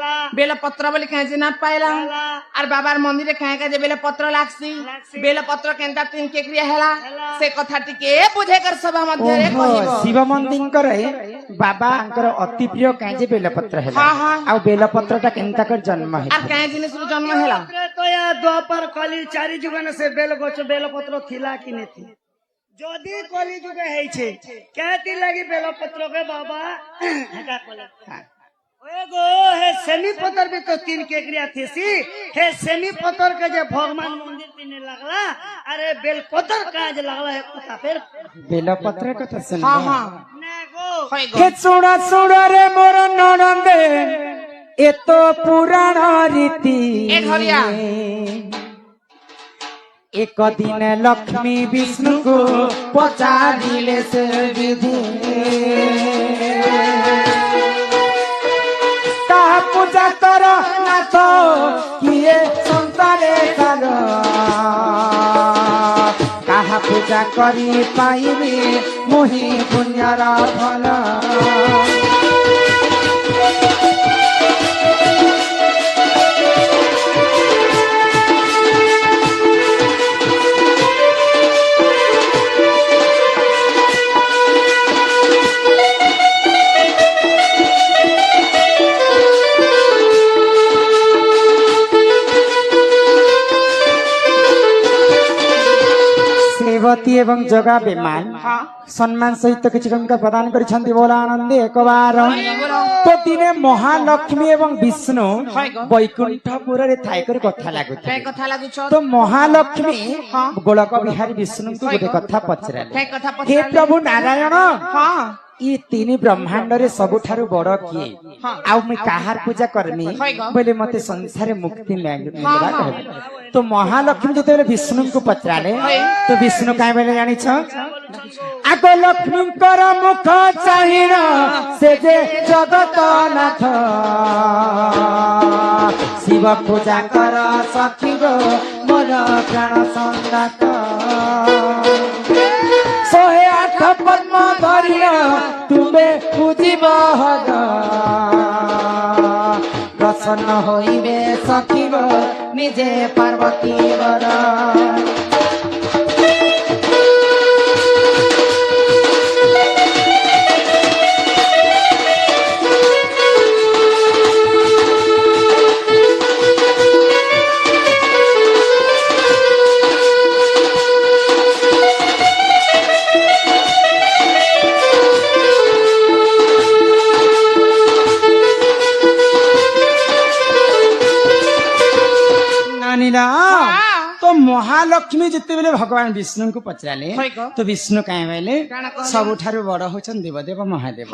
Bell पत्र बोली कहीं ना पाइला और बाबार मंदिर कहीं का बेल पत्र लागसी बेल पत्र केनता तीन के क्रिया हैला से कथा टिके बुझे कर सभा मध्य रे कहिबो शिव मंदिर करे बाबा अंकर अति प्रिय काजे बेल पत्र हैला हां हां आ बेल पत्रटा केनता कर जन्म है और कहीं जिनिस रो जन्म हैला तो या द्वापर कली चारि जुगन से बेल गछ बेल पत्र थिला कि ने थी जदी कली जुगे है छे कहती लगी बेल पत्र के बाबा हेटा कोले एगो हे सेमी पत्थर भी तो तीन के क्रिया थी सी हे सेमी पत्थर के जे भगवान मंदिर तीने लगला अरे बेल पत्थर काज लगला है कुत्ता फिर बेल पत्र कथा सुन हां हां नेगो हे सुना सुना रे मोर ननंदे ए तो पुराण रीति ए घरिया एक दिन लक्ष्मी विष्णु को पचारिले से विधि कहा पूजा करो नाथ किए संसारे कर कहा पूजा करी पाइबे मोहि पुण्यर फल सेवती एवं जगा बेमान सम्मान सहित किसी टंका प्रदान करिसेंती बोला आनंदे एक बार तो दिने महालक्ष्मी एवं विष्णु वैकुंठपुर रे थाइकर कथा लागुथे काय कथा लागु छ तो महालक्ष्मी गोलक बिहारी विष्णु को गोटे कथा पचराले काय कथा हे पछाले प्रभु नारायण हां ई तीन ब्रह्मांड रे सबुठारु बड़ किए आ मैं काहार पूजा करमी बोले मते संसार मुक्ति मिलबा कहले तो महालक्ष्मी जते विष्णु को पचराले तो विष्णु काय बोले जानि छ आगो लक्ष्मी कर मुख चाहिना से जे जगत नाथ शिव पूजा कर सखी गो मोर प्राण संगात सोहे आठ पद्म धरिया तुमे पूजिब हर प्रसन्न होइबे सखी गो निजे पार्वती वर तो महालक्ष्मी जिते बेले भगवान विष्णु को पचराले तो विष्णु कहीं बेले सबुठारु बड़ होचन देवदेव महादेव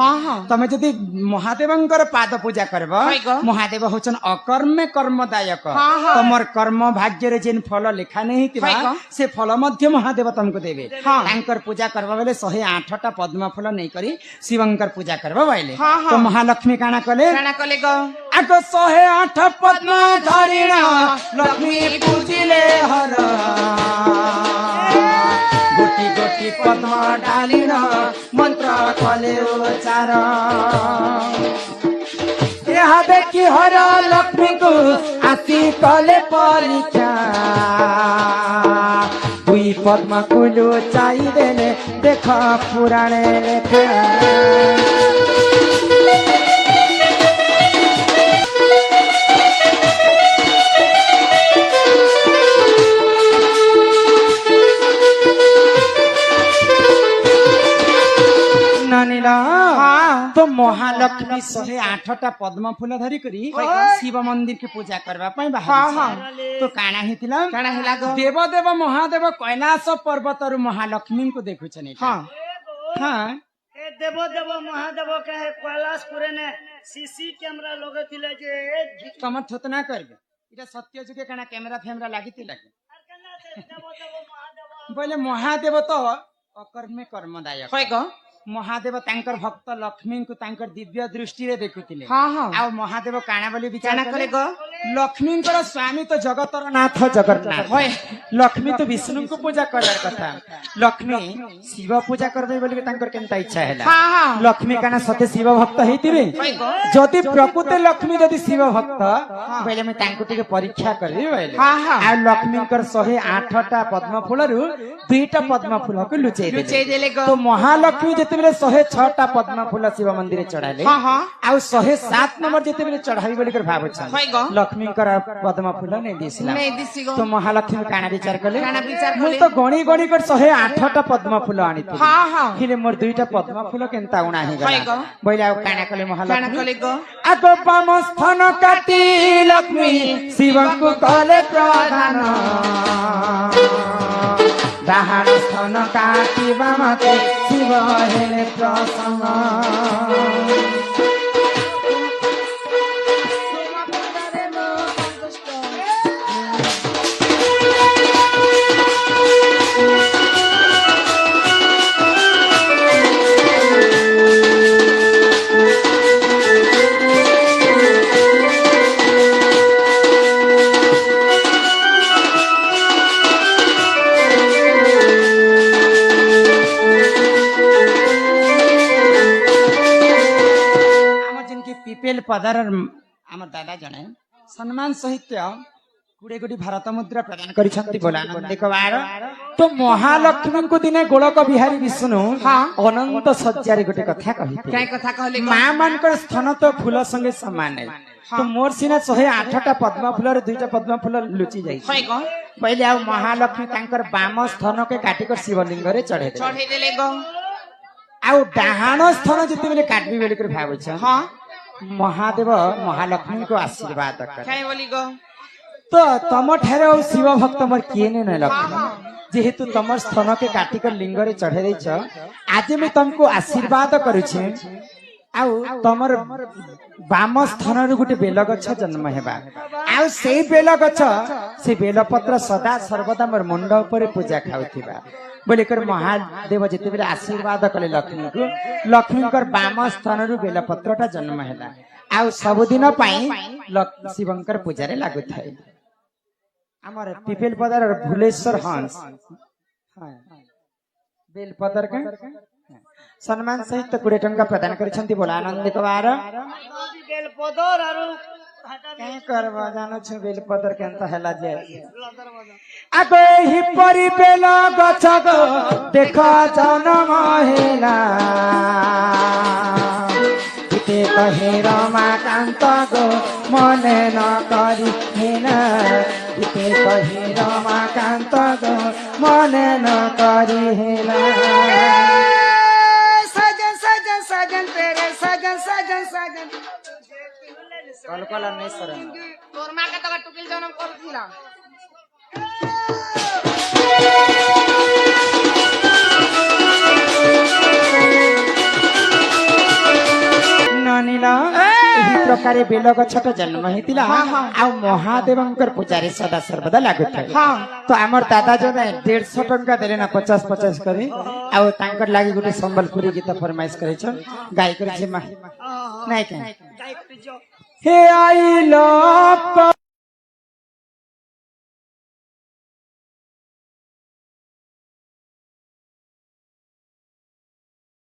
तमे जदि महादेवंकर पाद पूजा करब महादेव होचन अकर्मे कर्मदायक तमर कर्म भाग्य रे जेन फल लिखा नहीं थिबा से फल मध्य महादेव तुमको देबे तांकर पूजा करबा बेले 108टा पद्म फल नहीं करी शिवंकर पूजा करबा बाइले तो महालक्ष्मी काना कले गो आगो 108 पद्म धरिणा लक्ष्मी पूजिले हर गोटी गोटी पद्म डालिण मंत्र कले उच्चार यहाँ देखी हर लक्ष्मी को आसी कले परीक्षा दुई पद्म कुलु चाहिए देख पुराणे लेखा तो महालक्ष्मी 108टा पद्म फूल धरी करी शिव मंदिर के पूजा करबा पई बाहर तो काना हितिला देव देव महादेव कैलाश पर्वत रु महालक्ष्मी को देखु छनी हां हां ए देव देव महादेव कहे कैलाशपुर ने सीसी कैमरा लगे थिले जे तम थोतना करबे इटा सत्य जुगे काना कैमरा फैमरा लागिति लागे बोले महादेव तो अकर्मे कर्मदायक होय गो महादेव तांकर भक्त लक्ष्मी को तांकर दिव्य दृष्टि रे देखुतिले हां हां आ महादेव काना बोली विचार करे गो ଲକ୍ଷ୍ମୀଙ୍କର ସ୍ୱାମୀ ତ ଜଗତର ନାଥ ଜଗନ୍ନାଥ হয় ଲକ୍ଷ୍ମୀ ତ ବିଷ୍ଣୁଙ୍କୁ ପୂଜା କରିବାର କଥା ଲକ୍ଷ୍ମୀ ଶିବ ପୂଜା କରିବେ ବୋଲି ତାଙ୍କର କେନ୍ତା ଇଚ୍ଛା ହେଲା হ্যাঁ হ্যাঁ ଲକ୍ଷ୍ମୀ କାଣା ସତେ ଶିବ ଭକ୍ତ ହେଇଥିବେ ଯଦି ପ୍ରକୃତ ଲକ୍ଷ୍ମୀ ଯଦି ଶିବ ଭକ୍ତ ବୋଇଲେ ମୁଁ ତାଙ୍କୁ ଟିକେ ପରୀକ୍ଷା କରିବି ବୋଇଲେ হ্যাঁ হ্যাঁ ଆଉ ଲକ୍ଷ୍ମୀଙ୍କର 108ଟା ପଦ୍ମ ଫୁଲରୁ 2ଟା ପଦ୍ମ ଫୁଲକୁ ଲୁଚେଇ ଲୁଚେଇ ଦେଲେ ଦେଲେ ଗ ତ ମହାଲକ୍ଷ୍ମୀ ଯେତେବେଳେ 106ଟା ପଦ୍ମ ଫୁଲ ଶିବ ମନ୍ଦିରରେ ଚଢାଇଲେ ହଁ ହଁ ଆଉ 107 ନମ୍ବର ଯେତେବେଳେ ଚଢାଇ ବୋଲି ଭାବୁଛନ୍ হয় গ ଲକ୍ଷ୍ମୀଙ୍କର ପଦ୍ମ ଫୁଲ ନେଇ ଦେଇଥିଲା ନେଇ ଦିସି ଗ ତ ମହାଲକ୍ଷ୍ମୀ କାଣା ବିଚାର କଲେ କାଣା ବିଚାର ମୁଁ କଲେ? ତ ଗଣି ଗଣି କରି 108ଟା ପଦ୍ମ ଫୁଲ ଆଣିଥିଲି হ্যাঁ হ্যাঁ ହେଲେ ମୋର 2ଟା ପଦ୍ମ ଫୁଲ କେନ୍ତା ଉଣା হয় গ ହେଇଗଲା ବୋଇଲେ ଆଉ କାଣା କଲେ କାଣା ମହାଲକ୍ଷ୍ମୀ କଲେ ଗ ଆଗ ବାମ ସ୍ଥାନ କାଟି ଲକ୍ଷ୍ମୀ ଶିବଙ୍କୁ କଲେ ପ୍ରଧାନ ଡାହାଣ ସ୍ଥାନ କାଟିବା ମତେ ଶିବ ହେଲେ ପ୍ରସନ୍ନ ପିପେଲ ପଦାର ଆମର ଦାଦା ଜଣେ ସମ୍ମାନ ସହିତ ଗୁଡେ ଗୁଡି ଭାରତ ମୁଦ୍ରା ପ୍ରଦାନ କରିଛନ୍ତି ବୋଲାନନ୍ଦିକ ବାର ତ ମହାଲକ୍ଷ୍ମୀଙ୍କୁ ଦିନେ ଗୋଳକ ବିହାରୀ ବିଷ୍ଣୁ ଅନନ୍ତ ଶଯ୍ୟାରେ ଗୋଟେ କଥା କହିଥିଲେ କାଇଁ କଥା କହିଲେ ଗ ମା ମାନଙ୍କର ସ୍ଥାନ ତ ଫୁଲ ସଙ୍ଗେ ସମାନ ତ ମୋର ସିନା 108ଟା ପଦ୍ମ ଫୁଲର 2ଟା ପଦ୍ମ ଫୁଲ ଲୁଚି ଯାଇଛି হয় ଗ କହିଲେ ଆଉ ମହାଲକ୍ଷ୍ମୀ ତାଙ୍କର ବାମ ସ୍ଥାନକେ କାଟିକରି ଶିବଲିଙ୍ଗରେ ଚଢେଇ ଦେଲେ ଚଢେଇ ଦେଲେ ଗ ଆଉ ଡାହାଣ ସ୍ଥାନ ଯେତେବେଳେ କାଟବି ବୋଲି କରି ଭାବୁଛ ହଁ ମହାଦେବ ମହାଲକ୍ଷ୍ମୀଙ୍କୁ ଆଶୀର୍ବାଦ କରେ କାଇଁ ବୋଲି ଗ ତ ତମ ଠାରେ ଆଉ ଶିବ ଭକ୍ତ ମୋର କିଏ ନେଇ ଲକ୍ଷ୍ମୀ ଯେହେତୁ ତମର ସ୍ଥାନକେ କାଟିକରି ଲିଙ୍ଗରେ ଚଢେଇ ଦେଇଛ ଆଜି ମୁଁ ତମକୁ ଆଶୀର୍ବାଦ କରୁଛି ଆଉ ତମର ବାମ ସ୍ଥାନରୁ ଗୋଟେ ବେଲ ଗଛ ଜନ୍ମ ହେବା ଆଉ ସେଇ ବେଲ ଗଛ ସେ ବେଲପତ୍ର ସଦା ସର୍ବଦା ମୋର ମୁଣ୍ଡ ଉପରେ ପୂଜା ଖାଉଥିବା ବୋଲିକରି ମହାଦେବ ଯେତେବେଳେ ଆଶୀର୍ବାଦ କଲେ ଲକ୍ଷ୍ମୀଙ୍କୁ ଲକ୍ଷ୍ମୀଙ୍କର ବାମ ସ୍ଥାନରୁ ବେଲପତ୍ରଟା ଜନ୍ମ ହେଲା ଆଉ ସବୁଦିନ ପାଇଁ ଶିବଙ୍କର ପୂଜାରେ ଲାଗୁଥାଏ ଆମର ପିପେଲ ପଦାର ଭୁଲେଶ୍ୱର ହଂସ ବେଲପତ୍ର ସମ୍ମାନ ସହିତ 20 ଟଙ୍କା ପ୍ରଦାନ କରିଛନ୍ତି ବୋଲା ଆନନ୍ଦିକ ବାର ବେଲପଦର ଆରୁ କାଇଁ କରବ ଜାଣୁଛୁ ବେଲପତ୍ର କେନ୍ତା ହେଲା ଯେ ଆଗ ଏହି ପରି ବେଲ ଗଛ ଗো ଦେଖ ଜନମ ହେଲା ଗୀତେ କହି ରମାକାନ୍ତ ଗো ମନେ ନ କରି ହେଲା ଗୀତେ କହି ରମାକାନ୍ତ ଗো ମନେ ନ କରି ହେଲା सजन सजन सजन तेरे सजन सजन सजन কলকলা নেই সরে তোর মাকে তো টুকিল জনম করছিলাম ନନିଲ ଏହି ପ୍ରକାର ବେଲ ଗଛଟା ଜନ୍ମ ହେଇଥିଲା ଆଉ ମହାଦେବଙ୍କର ପୂଜାରେ ସଦା ସର୍ବଦା ଲାଗୁଥାଏ ତ ଆମର ଦାଦା ଜଣେ 150 ଟଙ୍କା ଦେଲେ ନା 50 କରି ଆଉ ତାଙ୍କର ଲାଗି ଗୋଟେ ସମ୍ବଲପୁରୀ ଗୀତ ଫରମାଇଶ କରିଛନ୍ ଗାଇ କରିছে ମା ନାଇଁ କାଇଁ गाय हे आई लव